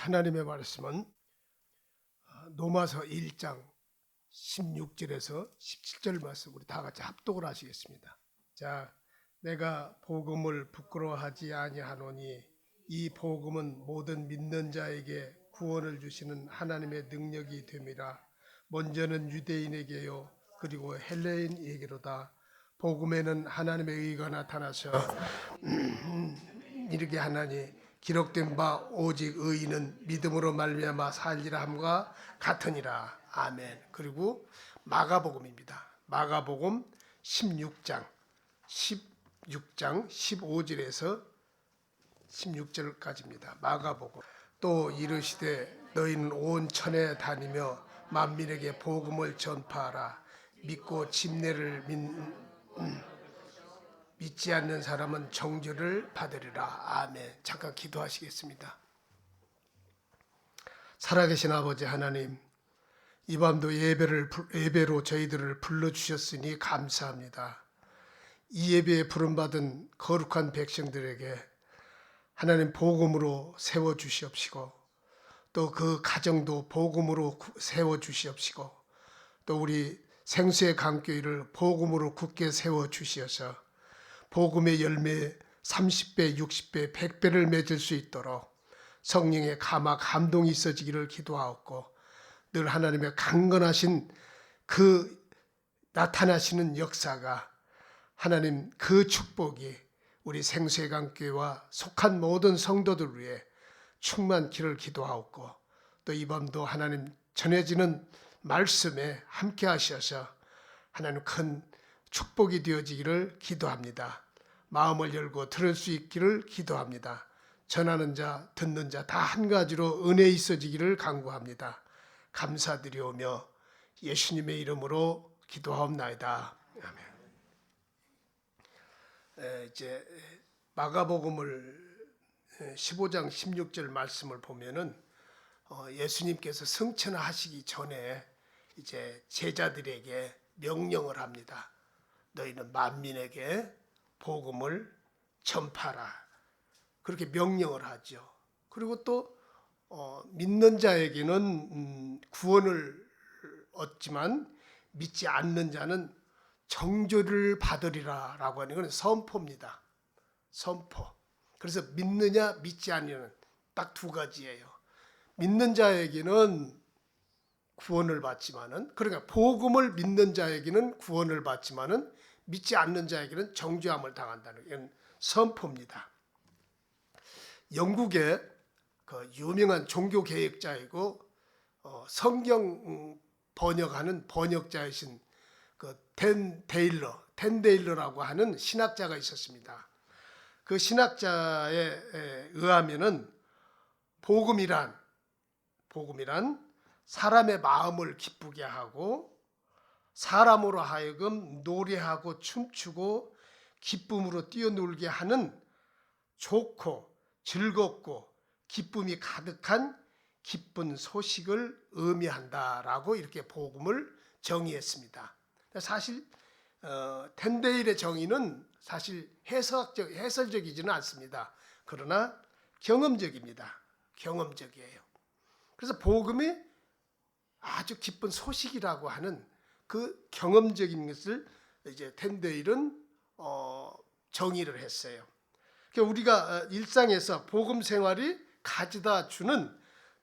하나님의 말씀은 로마서 1장 16절에서 17절 말씀 우리 다 같이 합독을 하시겠습니다. 자, 내가 복음을 부끄러워하지 아니하노니 이 복음은 모든 믿는 자에게 구원을 주시는 하나님의 능력이 됨이라. 먼저는 유대인에게요 그리고 헬레인에게로다. 복음에는 하나님의 의가 나타나서 이렇게 하나니 기록된 바 오직 의인은 믿음으로 말미암아 살리라 함과 같으니라. 아멘. 그리고 마가복음입니다. 마가복음 16장 15절에서 16절까지입니다. 마가복음. 또 이르시되 너희는 온 천에 다니며 만민에게 복음을 전파하라. 믿고 침례를 믿지 않는 사람은 정죄를 받으리라. 아멘. 잠깐 기도하시겠습니다. 살아계신 아버지 하나님, 이 밤도 예배로 저희들을 불러주셨으니 감사합니다. 이 예배에 부름받은 거룩한 백성들에게 하나님 복음으로 세워주시옵시고, 또 그 가정도 복음으로 세워주시옵시고, 또 우리 생수의 강교회를 복음으로 굳게 세워주시어서 복음의 열매 30배, 60배, 100배를 맺을 수 있도록 성령의 감화, 감동이 있어지기를 기도하옵고, 늘 하나님의 강건하신 그 나타나시는 역사가 하나님 그 축복이 우리 생수의 강교회와 속한 모든 성도들 위해 충만기를 기도하옵고, 또 이 밤도 하나님 전해지는 말씀에 함께 하셔서 하나님 큰 축복이 되어지기를 기도합니다. 마음을 열고 들을 수 있기를 기도합니다. 전하는 자, 듣는 자 다 한 가지로 은혜 있어지기를 간구합니다. 감사드리오며 예수님의 이름으로 기도하옵나이다. 아멘. 이제 마가복음을 15장 16절 말씀을 보면은 예수님께서 승천하시기 전에 이제 제자들에게 명령을 합니다. 너희는 만민에게 복음을 전파하라. 그렇게 명령을 하죠. 그리고 또 믿는 자에게는 구원을 얻지만 믿지 않는 자는 정죄를 받으리라 라고 하는 건 선포입니다. 선포. 그래서 믿느냐 믿지 않느냐는 딱 두 가지예요. 믿는 자에게는 구원을 받지만은, 그러니까 복음을 믿는 자에게는 구원을 받지만은 믿지 않는 자에게는 정죄함을 당한다는 이런 선포입니다. 영국의 그 유명한 종교 개혁자이고 성경 번역하는 번역자이신 그 댄 데일러라고 하는 신학자가 있었습니다. 그 신학자에 의하면은 복음이란 사람의 마음을 기쁘게 하고 사람으로 하여금 노래하고 춤추고 기쁨으로 뛰어놀게 하는 좋고 즐겁고 기쁨이 가득한 기쁜 소식을 의미한다라고 이렇게 복음을 정의했습니다. 사실 텐데일의 정의는 사실 해설적이지는 않습니다. 그러나 경험적입니다. 경험적이에요. 그래서 복음이 아주 기쁜 소식이라고 하는 그 경험적인 것을 이제 텐데일은 정의를 했어요. 그러니까 우리가 일상에서 복음 생활이 가져다 주는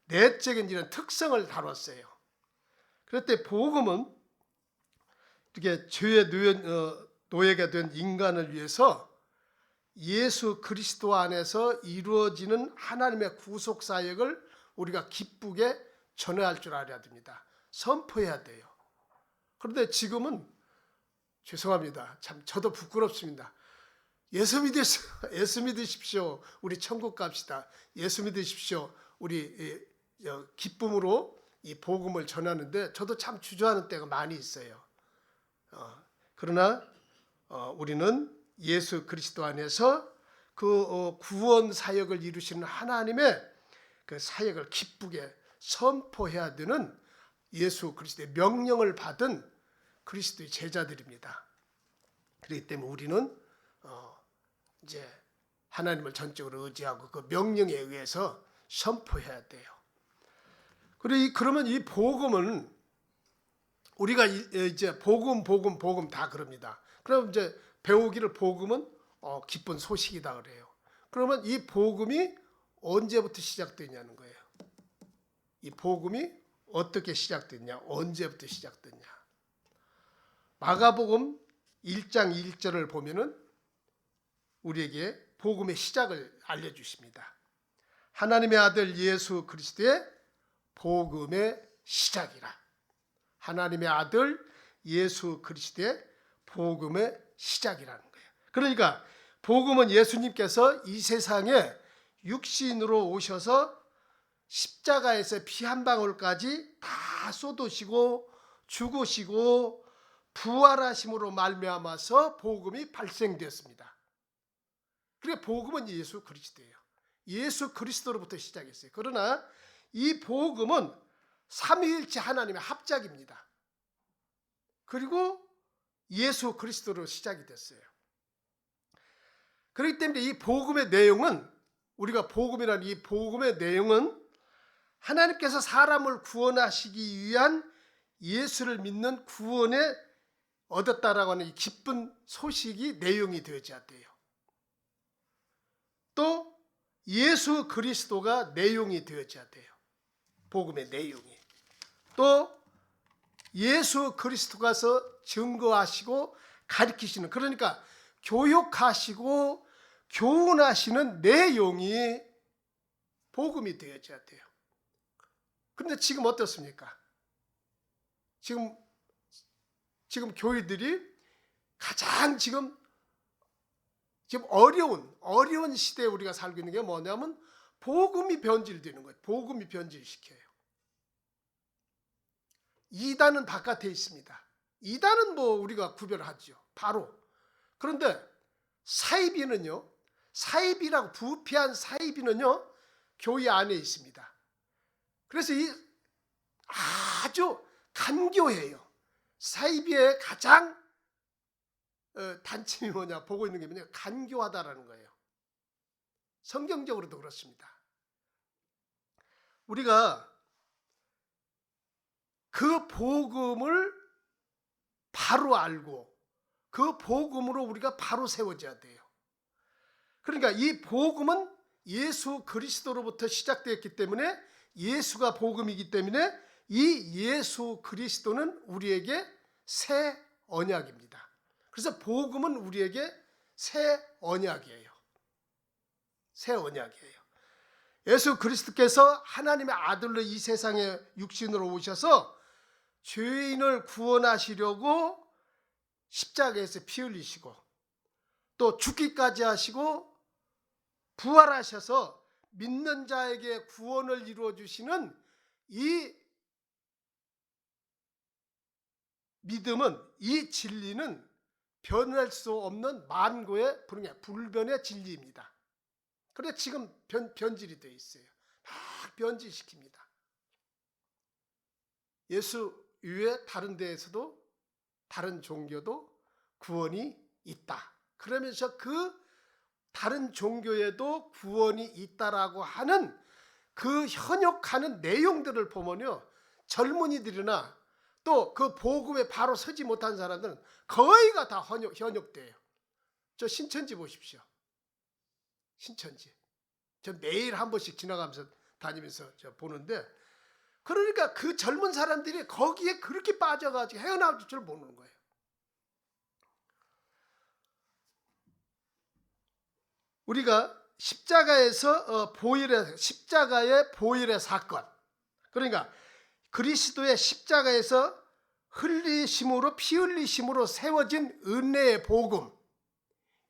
내적인 이런 특성을 다뤘어요. 그럴 때 복음은 이렇게 죄의 노예가 된 인간을 위해서 예수 그리스도 안에서 이루어지는 하나님의 구속 사역을 우리가 기쁘게 전해할 줄 알아야 됩니다. 선포해야 돼요. 그런데 지금은 죄송합니다. 참 저도 부끄럽습니다. 예수 믿으십시오. 우리 천국 갑시다. 예수 믿으십시오. 우리 기쁨으로 이 복음을 전하는데 저도 참 주저하는 때가 많이 있어요. 그러나 우리는 예수 그리스도 안에서 그 구원 사역을 이루시는 하나님의 그 사역을 기쁘게 선포해야 되는 예수 그리스도의 명령을 받은 그리스도의 제자들입니다. 그렇기 때문에 우리는 이제 하나님을 전적으로 의지하고 그 명령에 의해서 선포해야 돼요. 그러면 이 복음은 우리가 이제 복음 다 그럽니다. 그럼 이제 배우기를 복음은 기쁜 소식이다 그래요. 그러면 이 복음이 언제부터 시작되냐는 거예요. 이 복음이 어떻게 시작됐냐, 언제부터 시작됐냐. 마가복음 1장 1절을 보면은 우리에게 복음의 시작을 알려주십니다. 하나님의 아들 예수 그리스도의 복음의 시작이라. 하나님의 아들 예수 그리스도의 복음의 시작이라는 거예요. 그러니까 복음은 예수님께서 이 세상에 육신으로 오셔서 십자가에서 피 한 방울까지 다 쏟으시고 죽으시고 부활하심으로 말미암아서 복음이 발생되었습니다. 그러니까 복음은 예수 그리스도예요. 예수 그리스도로부터 시작했어요. 그러나 이 복음은 삼위일체 하나님의 합작입니다. 그리고 예수 그리스도로 시작이 됐어요. 그렇기 때문에 이 복음의 내용은, 우리가 복음이라는 이 복음의 내용은 하나님께서 사람을 구원하시기 위한 예수를 믿는 구원에 얻었다라고 하는 이 기쁜 소식이 내용이 되어져야 돼요. 또 예수 그리스도가 내용이 되어져야 돼요. 복음의 내용이. 또 예수 그리스도가서 증거하시고 가르치시는, 그러니까 교육하시고 교훈하시는 내용이 복음이 되어져야 돼요. 그런데 지금 어떻습니까? 지금 교회들이 가장 지금 어려운 시대에 우리가 살고 있는 게 뭐냐면 복음이 변질되는 거예요. 복음이 변질시켜요. 이단은 바깥에 있습니다. 이단은 뭐 우리가 구별하죠. 바로. 그런데 사이비는요, 사이비라고 부패한 사이비는요, 교회 안에 있습니다. 그래서 이 아주 간교해요. 사이비의 가장 단점이 뭐냐 보고 있는 게 뭐냐, 간교하다라는 거예요. 성경적으로도 그렇습니다. 우리가 그 복음을 바로 알고 그 복음으로 우리가 바로 세워져야 돼요. 그러니까 이 복음은 예수 그리스도로부터 시작되었기 때문에, 예수가 복음이기 때문에 이 예수 그리스도는 우리에게 새 언약입니다. 그래서 복음은 우리에게 새 언약이에요. 새 언약이에요. 예수 그리스도께서 하나님의 아들로 이 세상에 육신으로 오셔서 죄인을 구원하시려고 십자가에서 피 흘리시고 또 죽기까지 하시고 부활하셔서 믿는 자에게 구원을 이루어 주시는 이 믿음은, 이 진리는 변할 수 없는 만고의 불변의 진리입니다. 그런데 지금 변질이 되어 있어요. 막 변질시킵니다. 예수 이외에 다른 데에서도, 다른 종교도 구원이 있다. 그러면서 그 다른 종교에도 구원이 있다라고 하는 그 현혹하는 내용들을 보면요, 젊은이들이나 또 그 복음에 바로 서지 못한 사람들은 거의가 다 현혹돼요. 저 신천지 보십시오. 신천지. 저 매일 한 번씩 지나가면서 다니면서 저 보는데, 그러니까 그 젊은 사람들이 거기에 그렇게 빠져가지고 헤어나올 줄 모르는 거예요. 우리가 십자가에서 십자가의 보혈의 사건, 그러니까 그리스도의 십자가에서 흘리심으로, 피 흘리심으로 세워진 은혜의 복음,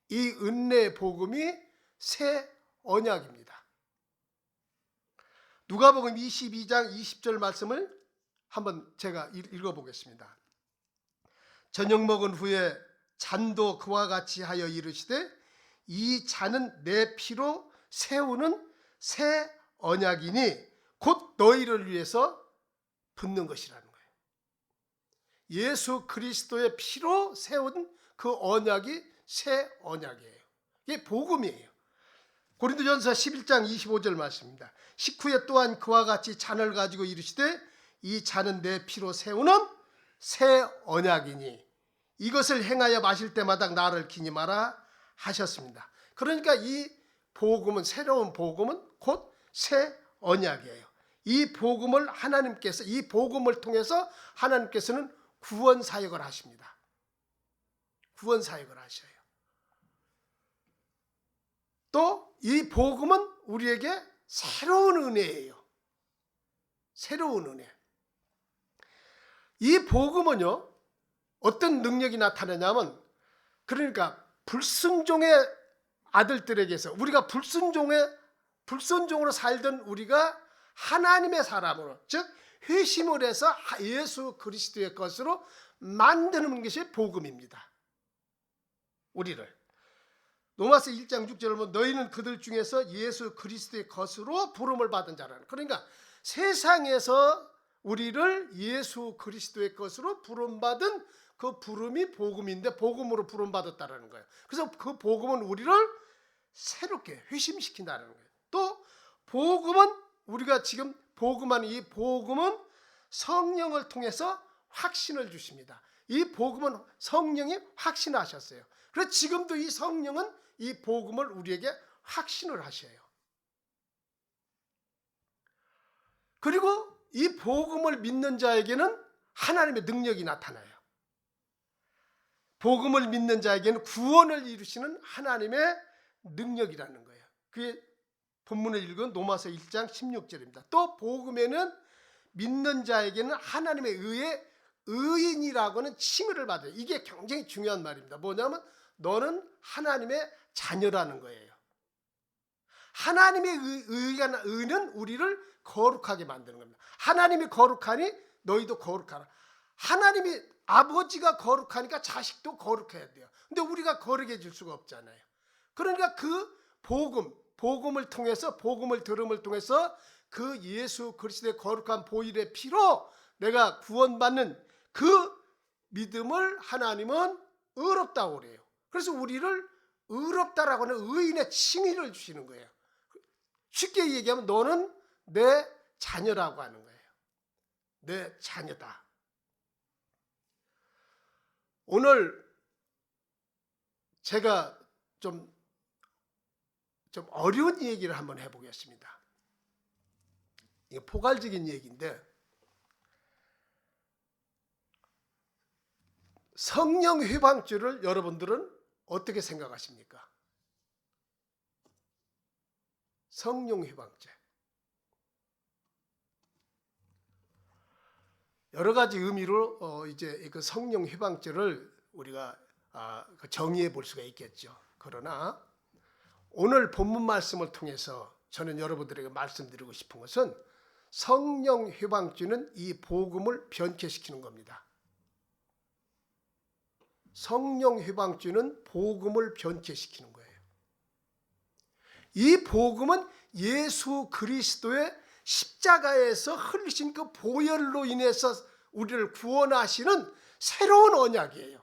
이 은혜의 복음이 새 언약입니다. 누가복음 22장 20절 말씀을 한번 제가 읽어보겠습니다. 저녁 먹은 후에 잔도 그와 같이 하여 이르시되 이 잔은 내 피로 세우는 새 언약이니 곧 너희를 위해서 붓는 것이라는 거예요. 예수 그리스도의 피로 세운 그 언약이 새 언약이에요. 이게 복음이에요. 고린도전서 11장 25절 말씀입니다. 식후에 또한 그와 같이 잔을 가지고 이르시되 이 잔은 내 피로 세우는 새 언약이니 이것을 행하여 마실 때마다 나를 기념하라 하셨습니다. 그러니까 이 복음은, 새로운 복음은 곧 새 언약이에요. 이 복음을 하나님께서, 이 복음을 통해서 하나님께서는 구원 사역을 하십니다. 구원 사역을 하셔요. 또 이 복음은 우리에게 새로운 은혜예요. 새로운 은혜. 이 복음은요, 어떤 능력이 나타나냐면, 그러니까 불순종의 아들들에게서, 우리가 불순종으로 살던 우리가 하나님의 사람으로, 즉 회심을 해서 예수 그리스도의 것으로 만드는 것이 복음입니다. 우리를. 로마서 1장 6절을 보면 너희는 그들 중에서 예수 그리스도의 것으로 부름을 받은 자라는. 그러니까 세상에서 우리를 예수 그리스도의 것으로 부름받은 그 부름이 복음인데, 복음으로 부름받았다는 거예요. 그래서 그 복음은 우리를 새롭게 회심시킨다는 거예요. 또 복음은, 우리가 지금 복음하는 이 복음은 성령을 통해서 확신을 주십니다. 이 복음은 성령이 확신하셨어요. 그래서 지금도 이 성령은 이 복음을 우리에게 확신을 하셔요. 그리고 이 복음을 믿는 자에게는 하나님의 능력이 나타나요. 복음을 믿는 자에게는 구원을 이루시는 하나님의 능력이라는 거예요. 그게 본문을 읽은 로마서 1장 16절입니다. 또 복음에는 믿는 자에게는 하나님의 의의 의인이라고는 칭의를 받아요. 이게 굉장히 중요한 말입니다. 뭐냐면 너는 하나님의 자녀라는 거예요. 하나님의 의는 우리를 거룩하게 만드는 겁니다. 하나님이 거룩하니 너희도 거룩하라. 하나님이, 아버지가 거룩하니까 자식도 거룩해야 돼요. 근데 우리가 거룩해질 수가 없잖아요. 그러니까 그 복음을 통해서, 복음을 들음을 통해서 그 예수 그리스도의 거룩한 보혈의 피로 내가 구원받는 그 믿음을 하나님은 의롭다고 그래요. 그래서 우리를 의롭다라고 하는 의인의 칭의를 주시는 거예요. 쉽게 얘기하면 너는 내 자녀라고 하는 거예요. 내 자녀다. 오늘 제가 좀 어려운 얘기를 한번 해보겠습니다. 이게 포괄적인 얘기인데, 성령 회방주를 여러분들은 어떻게 생각하십니까? 성령 회방죄. 여러 가지 의미로 이제 그 성령 회방죄를 우리가 정의해 볼 수가 있겠죠. 그러나 오늘 본문 말씀을 통해서 저는 여러분들에게 말씀드리고 싶은 것은 성령 회방죄는 이 복음을 변개시키는 겁니다. 성령 회방죄는 복음을 변개시키는 거예요. 이 복음은 예수 그리스도의 십자가에서 흘리신 그 보혈로 인해서 우리를 구원하시는 새로운 언약이에요.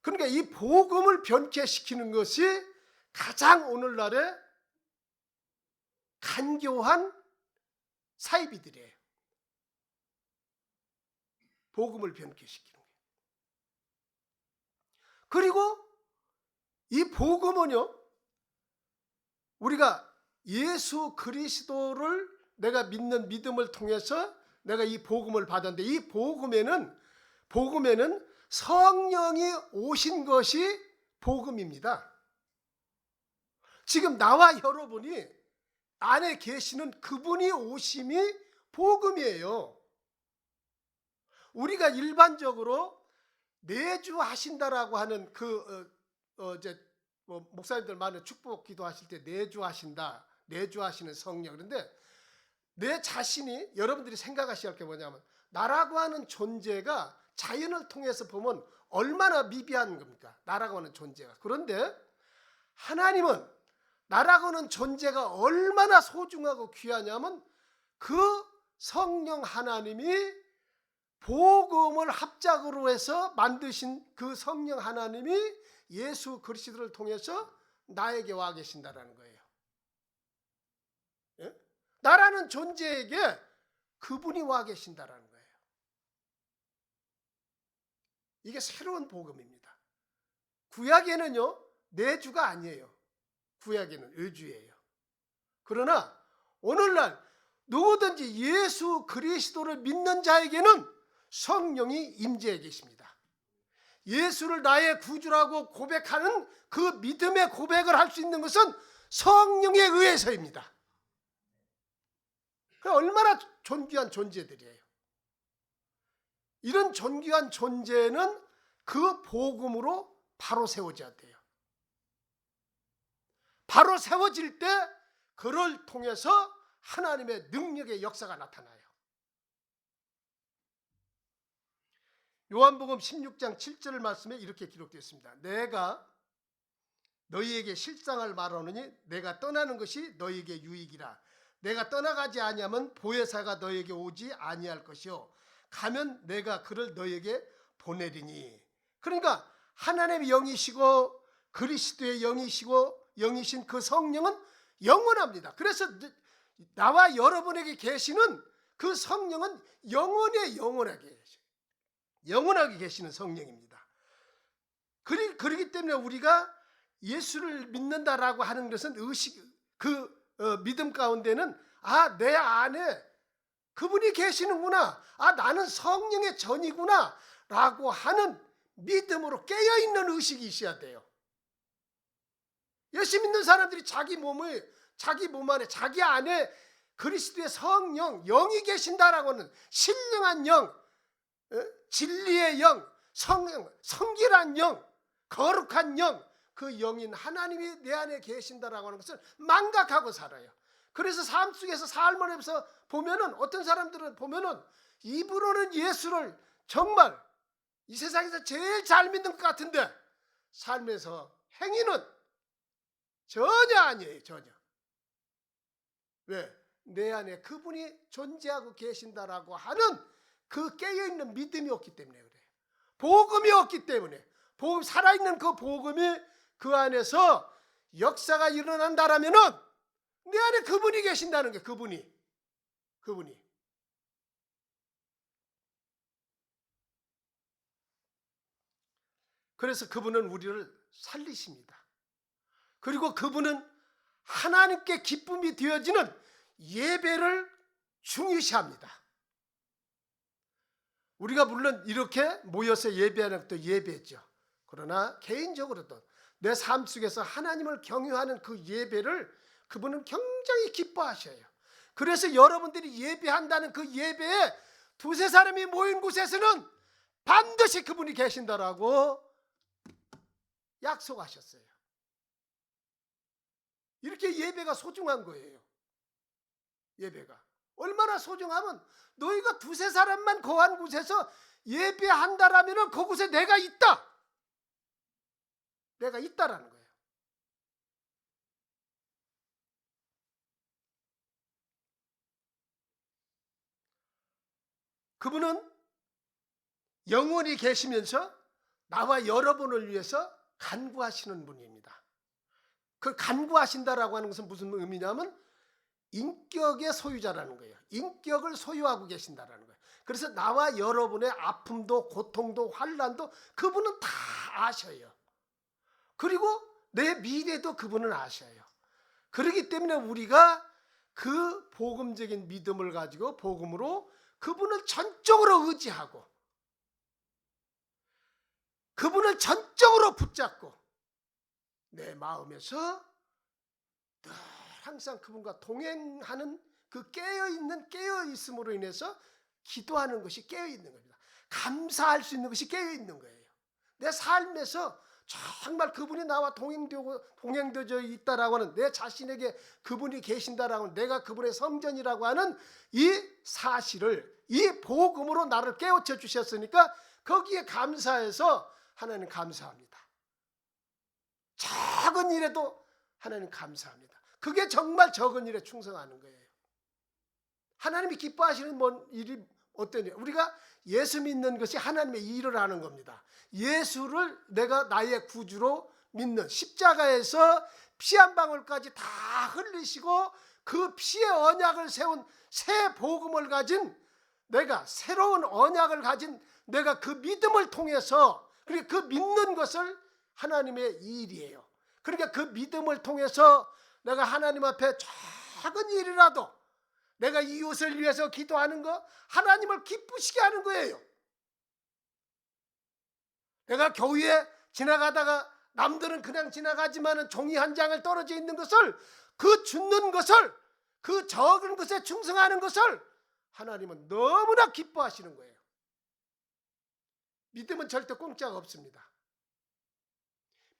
그러니까 이 복음을 변개시키는 것이 가장 오늘날의 간교한 사이비들이에요. 복음을 변개시키는 거예요. 그리고 이 복음은요, 우리가 예수 그리스도를 내가 믿는 믿음을 통해서 내가 이 복음을 받았는데, 이 복음에는 성령이 오신 것이 복음입니다. 지금 나와 여러분이 안에 계시는 그분이 오심이 복음이에요. 우리가 일반적으로 내주하신다라고 하는 이제 목사님들 많은 축복 기도하실 때 내주하신다, 내주하시는 성령. 그런데 내 자신이, 여러분들이 생각하셔야 할 게 뭐냐면, 나라고 하는 존재가 자연을 통해서 보면 얼마나 미비한 겁니까? 나라고 하는 존재가. 그런데 하나님은 나라고 하는 존재가 얼마나 소중하고 귀하냐면, 그 성령 하나님이 복음을 합작으로 해서 만드신 그 성령 하나님이 예수 그리스도를 통해서 나에게 와 계신다라는 거예요. 나라는 존재에게 그분이 와 계신다라는 거예요. 이게 새로운 복음입니다. 구약에는요, 내주가 아니에요. 구약에는 의주예요. 그러나 오늘날 누구든지 예수 그리스도를 믿는 자에게는 성령이 임재해 계십니다. 예수를 나의 구주라고 고백하는 그 믿음의 고백을 할 수 있는 것은 성령에 의해서입니다. 얼마나 존귀한 존재들이에요. 이런 존귀한 존재는 그 복음으로 바로 세워져야 돼요. 바로 세워질 때 그를 통해서 하나님의 능력의 역사가 나타나요. 요한복음 16장 7절 말씀에 이렇게 기록되어 있습니다. 내가 너희에게 실상을 말하노니 내가 떠나는 것이 너희에게 유익이라. 내가 떠나가지 아니하면 보혜사가 너희에게 오지 아니할 것이요 가면 내가 그를 너희에게 보내리니. 그러니까 하나님의 영이시고 그리스도의 영이신 그 성령은 영원합니다. 그래서 나와 여러분에게 계시는 그 성령은 영원하게 계시는 성령입니다. 그렇기 때문에 우리가 예수를 믿는다라고 하는 것은 믿음 가운데는 내 안에 그분이 계시는구나, 나는 성령의 전이구나 라고 하는 믿음으로 깨어있는 의식이 있어야 돼요. 예수 믿는 사람들이 자기 몸 안에, 자기 안에 그리스도의 성령, 영이 계신다라고 하는 신령한 영, 진리의 영, 성결한 영, 거룩한 영, 그 영인 하나님이 내 안에 계신다라고 하는 것을 망각하고 살아요. 그래서 삶 속에서 삶을 해서 보면은, 어떤 사람들은 보면은 입으로는 예수를 정말 이 세상에서 제일 잘 믿는 것 같은데 삶에서 행위는 전혀 아니에요. 전혀. 왜? 내 안에 그분이 존재하고 계신다라고 하는 그 깨어있는 믿음이 없기 때문에 그래요. 복음이 없기 때문에. 살아있는 그 복음이 그 안에서 역사가 일어난다라면은 내 안에 그분이 계신다는 게, 그분이. 그래서 그분은 우리를 살리십니다. 그리고 그분은 하나님께 기쁨이 되어지는 예배를 중요시합니다. 우리가 물론 이렇게 모여서 예배하는 것도 예배죠. 그러나 개인적으로도 내 삶 속에서 하나님을 경유하는 그 예배를 그분은 굉장히 기뻐하셔요. 그래서 여러분들이 예배한다는 그 예배에 두세 사람이 모인 곳에서는 반드시 그분이 계신다라고 약속하셨어요. 이렇게 예배가 소중한 거예요. 예배가 얼마나 소중하면, 너희가 두세 사람만 거한 곳에서 예배한다라면 그곳에 내가 있다라는 거예요. 그분은 영원히 계시면서 나와 여러분을 위해서 간구하시는 분입니다. 그 간구하신다라고 하는 것은 무슨 의미냐면 인격의 소유자라는 거예요. 인격을 소유하고 계신다라는 거예요. 그래서 나와 여러분의 아픔도 고통도 환난도 그분은 다 아셔요. 그리고 내 미래도 그분은 아셔요. 그렇기 때문에 우리가 그 복음적인 믿음을 가지고 복음으로 그분을 전적으로 의지하고 그분을 전적으로 붙잡고 내 마음에서 늘 항상 그분과 동행하는 그 깨어있음으로 인해서 기도하는 것이 깨어있는 겁니다. 감사할 수 있는 것이 깨어있는 거예요. 내 삶에서 정말 그분이 나와 동행되어 있다라고 하는, 내 자신에게 그분이 계신다라고 하는, 내가 그분의 성전이라고 하는 이 사실을, 이 복음으로 나를 깨우쳐 주셨으니까 거기에 감사해서 하나님 감사합니다. 작은 일에도 하나님 감사합니다. 그게 정말 적은 일에 충성하는 거예요. 하나님이 기뻐하시는 일이 어떤 일? 우리가 예수 믿는 것이 하나님의 일을 하는 겁니다. 예수를 내가 나의 구주로 믿는, 십자가에서 피 한 방울까지 다 흘리시고 그 피의 언약을 세운 새 복음을 가진 내가, 새로운 언약을 가진 내가 그 믿음을 통해서, 그러니까 그 믿는 것을 하나님의 일이에요. 그러니까 그 믿음을 통해서 내가 하나님 앞에 작은 일이라도 내가 이웃을 위해서 기도하는 거, 하나님을 기쁘시게 하는 거예요. 내가 교회에 지나가다가 남들은 그냥 지나가지만은 종이 한 장을 떨어져 있는 것을, 그 줍는 것을, 그 적은 것에 충성하는 것을 하나님은 너무나 기뻐하시는 거예요. 믿음은 절대 공짜가 없습니다.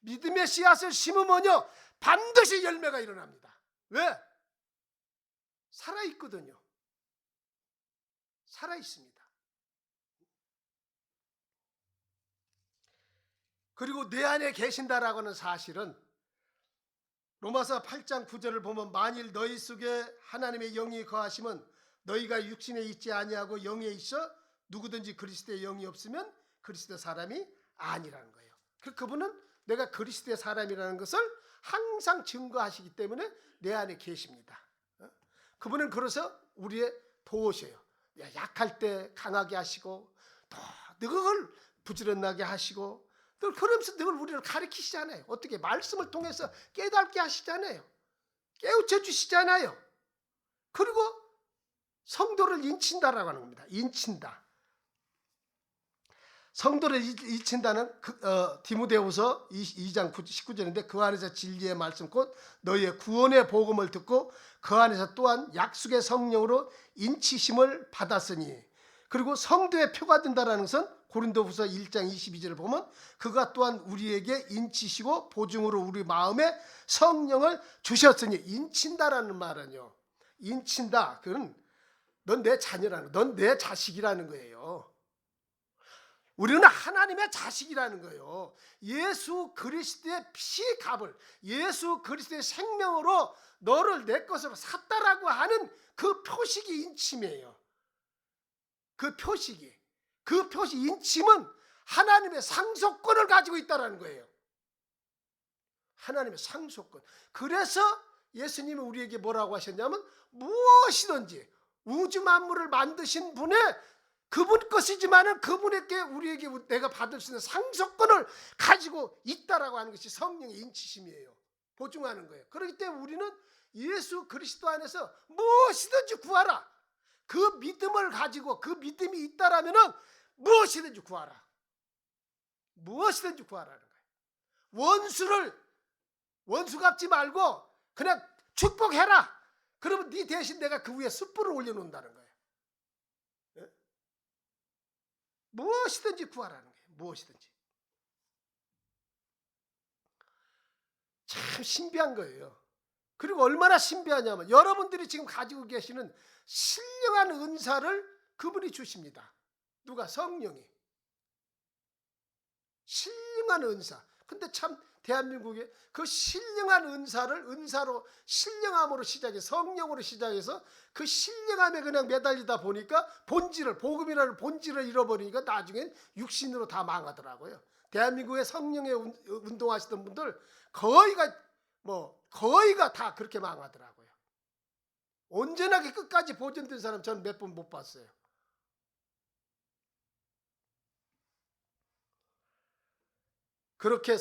믿음의 씨앗을 심으면요 반드시 열매가 일어납니다. 왜? 살아있거든요. 살아있습니다. 그리고 내 안에 계신다라고 하는 사실은 로마서 8장 9절을 보면 만일 너희 속에 하나님의 영이 거하시면 너희가 육신에 있지 아니하고 영에 있어 누구든지 그리스도의 영이 없으면 그리스도 사람이 아니라는 거예요. 그분은 내가 그리스도의 사람이라는 것을 항상 증거하시기 때문에 내 안에 계십니다. 그분은 그래서 우리의 도우셔요. 약할 때 강하게 하시고 또 늘 부지런하게 하시고 또 그러면서 늘 우리를 가르치시잖아요. 어떻게 말씀을 통해서 깨닫게 하시잖아요. 깨우쳐 주시잖아요. 그리고 성도를 인친다라고 하는 겁니다. 인친다. 성도를 인친다는 디모데후서 2장 19절인데 그 안에서 진리의 말씀 곧 너희의 구원의 복음을 듣고 그 안에서 또한 약속의 성령으로 인치심을 받았으니, 그리고 성도의 표가 된다라는 것은 고린도후서 1장 22절을 보면 그가 또한 우리에게 인치시고 보증으로 우리 마음에 성령을 주셨으니, 인친다라는 말은요, 인친다, 그건 넌 내 자녀라는, 넌 내 자식이라는 거예요. 우리는 하나님의 자식이라는 거예요. 예수 그리스도의 피 값을, 예수 그리스도의 생명으로 너를 내 것으로 샀다라고 하는 그 표식이 인침이에요. 그 표식이, 그 표식 인침은 하나님의 상속권을 가지고 있다는 거예요. 하나님의 상속권. 그래서 예수님이 우리에게 뭐라고 하셨냐면 무엇이든지 우주 만물을 만드신 분의 그분 것이지만은 그분에게 우리에게 내가 받을 수 있는 상속권을 가지고 있다라고 하는 것이 성령의 인치심이에요. 보증하는 거예요. 그렇기 때문에 우리는 예수 그리스도 안에서 무엇이든지 구하라. 그 믿음을 가지고 그 믿음이 있다라면은 무엇이든지 구하라. 무엇이든지 구하라는 거예요. 원수 갚지 말고 그냥 축복해라. 그러면 네 대신 내가 그 위에 숯불을 올려놓는다는 거예요. 무엇이든지 구하라는 거예요. 무엇이든지. 참 신비한 거예요. 그리고 얼마나 신비하냐면 여러분들이 지금 가지고 계시는 신령한 은사를 그분이 주십니다. 누가? 성령이. 신령한 은사. 근데 참 대한민국에 그 신령한 은사로 신령함으로 시작해서 성령으로 시작해서 그 신령함에 그냥 매달리다 보니까 본질을, 복음이라는 본질을 잃어버리니까 나중엔 육신으로 다 망하더라고요. 대한민국의 성령에 운동하시던 분들 거의가 다 그렇게 망하더라고요. 온전하게 끝까지 보존된 사람 저는 몇 번 못 봤어요. 그렇게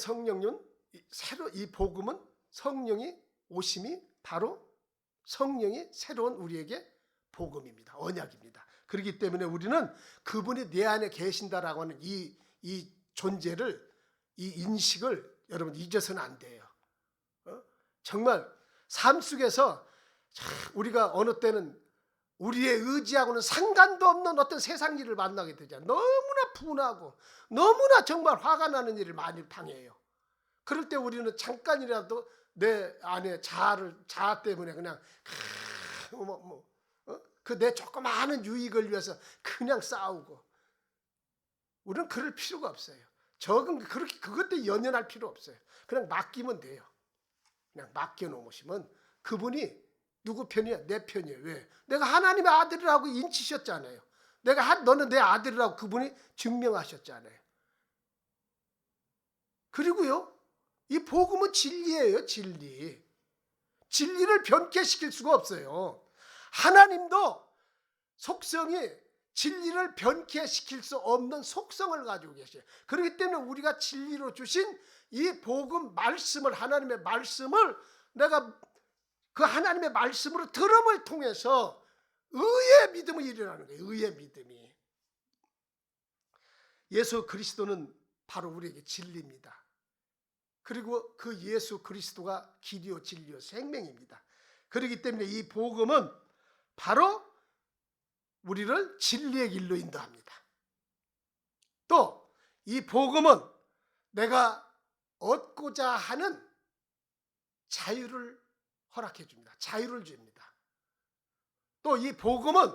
이 복음은 성령이 오심이 바로 성령이 새로운 우리에게 복음입니다. 언약입니다. 그렇기 때문에 우리는 그분이 내 안에 계신다라고 하는 이 존재를, 이 인식을 여러분 잊어서는 안 돼요. 정말 삶 속에서 우리가 어느 때는 우리의 의지하고는 상관도 없는 어떤 세상 일을 만나게 되잖아요. 너무나 분하고 너무나 정말 화가 나는 일을 많이 당해요. 그럴 때 우리는 잠깐이라도 내 안에 자아 때문에 그냥 그 내 조그마한 유익을 위해서 그냥 싸우고, 우리는 그럴 필요가 없어요. 그렇게 그것 때문에 연연할 필요 없어요. 그냥 맡기면 돼요. 그냥 맡겨놓으시면 그분이 누구 편이야? 내 편이에요. 왜? 내가 하나님의 아들이라고 인치셨잖아요. 너는 내 아들이라고 그분이 증명하셨잖아요. 그리고요, 이 복음은 진리예요. 진리. 진리를 변개시킬 수가 없어요. 하나님도 속성이 진리를 변개시킬 수 없는 속성을 가지고 계셔요. 그렇기 때문에 우리가 진리로 주신 이 복음 말씀을, 하나님의 말씀을 내가 그 하나님의 말씀으로 들음을 통해서 의의 믿음이 일어나는 거예요. 의의 믿음이. 예수 그리스도는 바로 우리에게 진리입니다. 그리고 그 예수 그리스도가 길이요 진리요 생명입니다. 그렇기 때문에 이 복음은 바로 우리를 진리의 길로 인도합니다. 또 이 복음은 내가 얻고자 하는 자유를 허락해 줍니다. 자유를 줍니다. 또 이 복음은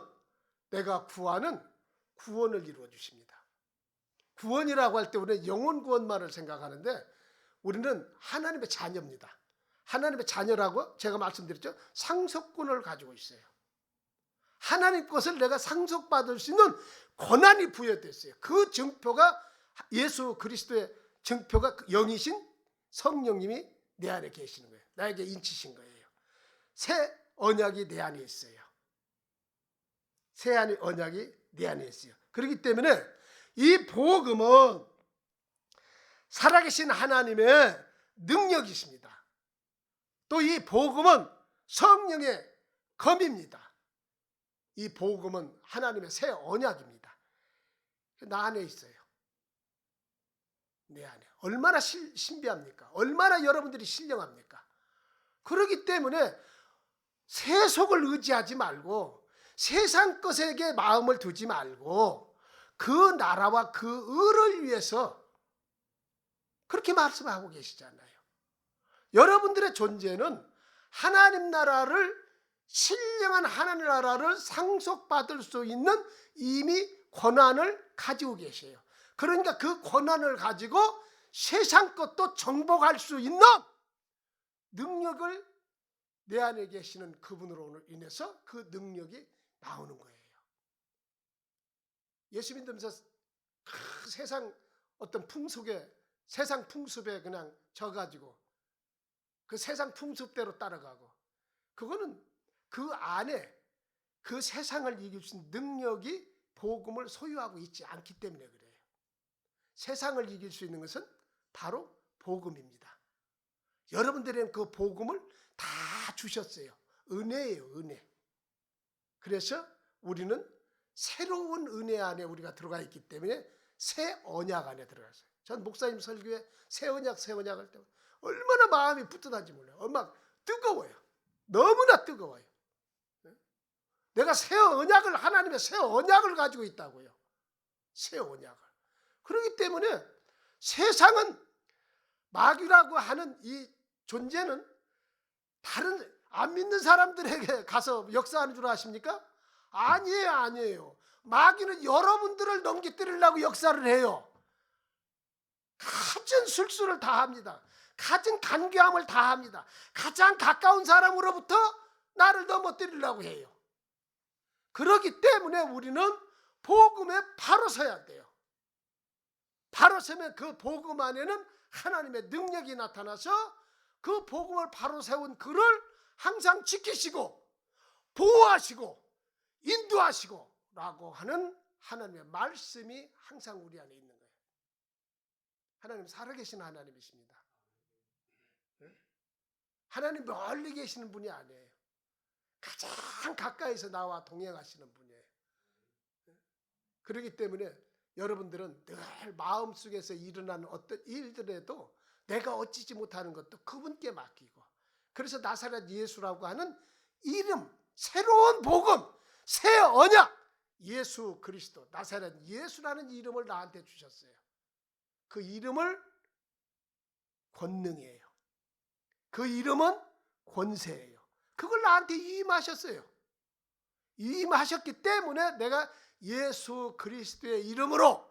내가 구하는 구원을 이루어 주십니다. 구원이라고 할 때 우리는 영혼 구원만을 생각하는데 우리는 하나님의 자녀입니다. 하나님의 자녀라고 제가 말씀드렸죠. 상속권을 가지고 있어요. 하나님 것을 내가 상속받을 수 있는 권한이 부여됐어요. 그 증표가 예수 그리스도의 증표가 영이신 성령님이 내 안에 계시는 거예요. 나에게 인치신 거예요. 새 언약이 내 안에 있어요. 새 언약이 내 안에 있어요. 그렇기 때문에 이 복음은 살아계신 하나님의 능력이십니다. 또 이 복음은 성령의 검입니다. 이 복음은 하나님의 새 언약입니다. 나 안에 있어요. 내 안에. 얼마나 신비합니까? 얼마나 여러분들이 신령합니까? 그렇기 때문에 세속을 의지하지 말고 세상 것에게 마음을 두지 말고 그 나라와 그 의를 위해서 그렇게 말씀하고 계시잖아요. 여러분들의 존재는 하나님 나라를, 신령한 하나님 나라를 상속받을 수 있는 이미 권한을 가지고 계세요. 그러니까 그 권한을 가지고 세상 것도 정복할 수 있는 능력을 내 안에 계시는 그분으로 인해서 그 능력이 나오는 거예요. 예수 믿으면서 세상 어떤 풍속에, 세상 풍습에 그냥 져가지고 그 세상 풍습대로 따라가고, 그거는 그 안에 그 세상을 이길 수 있는 능력이 복음을 소유하고 있지 않기 때문에 그래요. 세상을 이길 수 있는 것은 바로 복음입니다. 여러분들에게는 그 복음을 다 주셨어요. 은혜예요, 은혜. 그래서 우리는 새로운 은혜 안에 우리가 들어가 있기 때문에 새 언약 안에 들어갔어요. 전 목사님 설교에 새 언약 할 때 얼마나 마음이 뿌듯한지 몰라요. 얼마나 뜨거워요. 너무나 뜨거워요. 내가 새 언약을, 하나님의 새 언약을 가지고 있다고요. 새 언약을. 그렇기 때문에 세상은, 마귀라고 하는 이 존재는 다른 안 믿는 사람들에게 가서 역사하는 줄 아십니까? 아니에요, 아니에요. 마귀는 여러분들을 넘기뜨리려고 역사를 해요. 가진 술수를 다 합니다. 가진 간교함을 다 합니다. 가장 가까운 사람으로부터 나를 넘어뜨리려고 해요. 그렇기 때문에 우리는 복음에 바로 서야 돼요. 바로 서면 그 복음 안에는 하나님의 능력이 나타나서 그 복음을 바로 세운 그를 항상 지키시고 보호하시고 인도하시고 라고 하는 하나님의 말씀이 항상 우리 안에 있는 거예요. 하나님 살아계신 하나님이십니다. 하나님 멀리 계시는 분이 아니에요. 가장 가까이서 나와 동행하시는 분이에요. 그렇기 때문에 여러분들은 늘 마음속에서 일어나는 어떤 일들에도 내가 어찌지 못하는 것도 그분께 맡기고, 그래서 나사렛 예수라고 하는 이름, 새로운 복음, 새 언약, 예수 그리스도, 나사렛 예수라는 이름을 나한테 주셨어요. 그 이름을 권능이에요. 그 이름은 권세예요. 그걸 나한테 위임하셨어요. 위임하셨기 때문에 내가 예수 그리스도의 이름으로,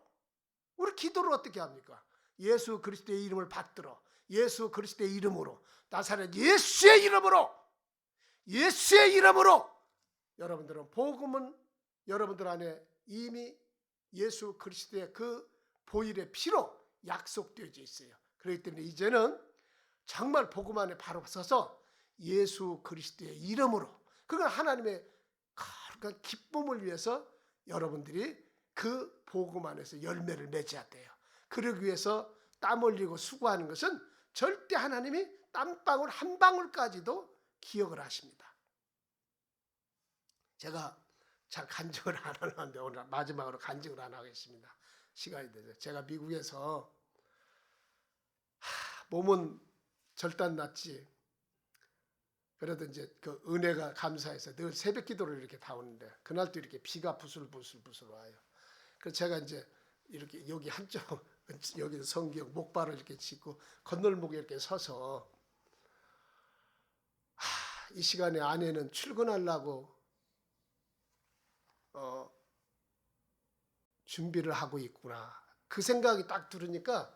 우리 기도를 어떻게 합니까? 예수 그리스도의 이름을 받들어, 예수 그리스도의 이름으로, 나사렛 예수의 이름으로, 예수의 이름으로. 여러분들은 복음은 여러분들 안에 이미 예수 그리스도의 그 보혈의 피로 약속되어져 있어요. 그렇기 때문에 이제는 정말 복음 안에 바로 서서 예수 그리스도의 이름으로, 그건 하나님의 거룩한 기쁨을 위해서 여러분들이 그 복음 안에서 열매를 맺어야 돼요. 그러기 위해서 땀 흘리고 수고하는 것은 절대 하나님이 땀방울 한 방울까지도 기억을 하십니다. 제가 잘 간증을 안 하는데 오늘 마지막으로 간증을 안 하겠습니다. 시간이 되죠. 제가 미국에서 몸은 절단났지. 그래도 이제 그 은혜가 감사해서 늘 새벽 기도를 이렇게 다 오는데 그날도 이렇게 비가 부슬부슬 와요. 그래서 제가 이제 이렇게 여기 한쪽 여기 성경 목발을 이렇게 짚고 건널목에 이렇게 서서 이 시간에 아내는 출근하려고 준비를 하고 있구나. 그 생각이 딱 들으니까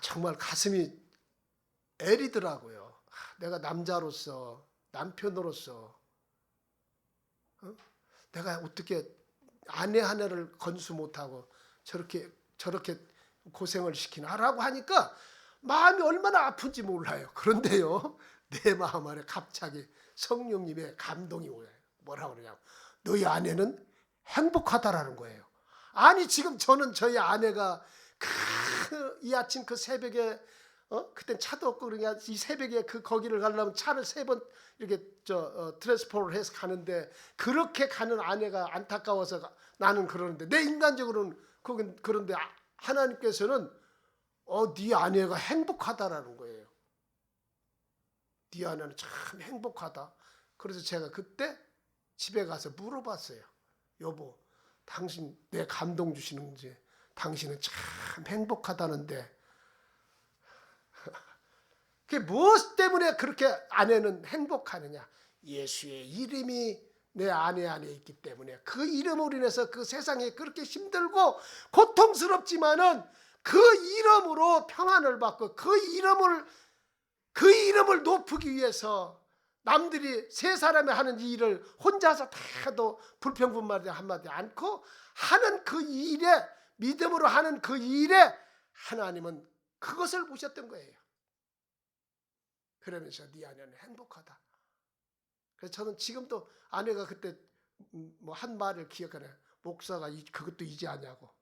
정말 가슴이 애리더라고요. 내가 남자로서, 남편으로서 내가 어떻게 아내 하나를 건수 못하고 저렇게 고생을 시키나라고 하니까 마음이 얼마나 아픈지 몰라요. 그런데요, 내 마음 안에 갑자기 성령님의 감동이 오요. 뭐라고 그러냐면 너희 아내는 행복하다라는 거예요. 아니 지금 저는 저희 아내가 이 아침 그 새벽에 그땐 차도 없고 그러니까 이 새벽에 그 거기를 가려면 차를 3번 이렇게 트랜스포를 해서 가는데 그렇게 가는 아내가 안타까워서 나는 그러는데 내 인간적으로는 그런데 하나님께서는 네 아내가 행복하다라는 거예요. 네 아내는 참 행복하다. 그래서 제가 그때 집에 가서 물어봤어요. 여보, 당신 내 감동 주시는지 당신은 참 행복하다는데 그게 무엇 때문에 그렇게 아내는 행복하느냐? 예수의 이름이 내 아내 안에 있기 때문에 그 이름으로 인해서 그 세상에 그렇게 힘들고 고통스럽지만은 그 이름으로 평안을 받고 그 이름을 높이기 위해서 남들이 세 사람이 하는 이 일을 혼자서 다 해도 불평분말이 한마디 않고 하는 그 일에 믿음으로 하는 그 일에 하나님은 그것을 보셨던 거예요. 그러면서 네 아내는 행복하다. 그래서 저는 지금도 아내가 그때 뭐 한 말을 기억하네. 목사가 그것도 이제 아냐고.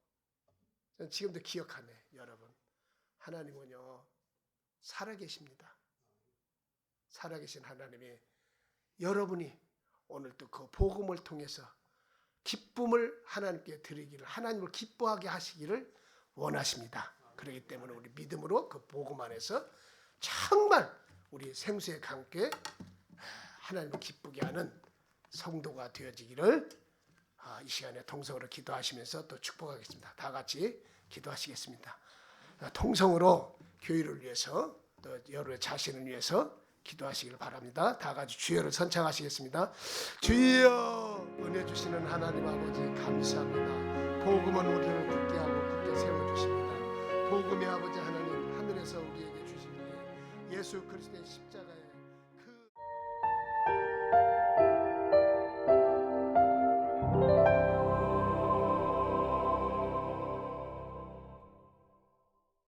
저는 지금도 기억하네. 여러분, 하나님은요 살아계십니다. 살아계신 하나님이 여러분이 오늘도 그 복음을 통해서 기쁨을 하나님께 드리기를, 하나님을 기뻐하게 하시기를 원하십니다. 그렇기 때문에 우리 믿음으로 그 복음 안에서 정말 우리 생수의 강께 하나님을 기쁘게 하는 성도가 되어지기를 이 시간에 통성으로 기도하시면서 또 축복하겠습니다. 다 같이 기도하시겠습니다. 통성으로 교회를 위해서 또 여러분의 자신을 위해서 기도하시길 바랍니다. 다 같이 주여를 선창하시겠습니다. 주여, 은혜 주시는 하나님 아버지 감사합니다. 복음은 우리를 굳게 하고 굳게 세워주십니다. 복음의 아버지 하나님, 하늘에서 우리에게 주신 예수 그리스도의 십자가에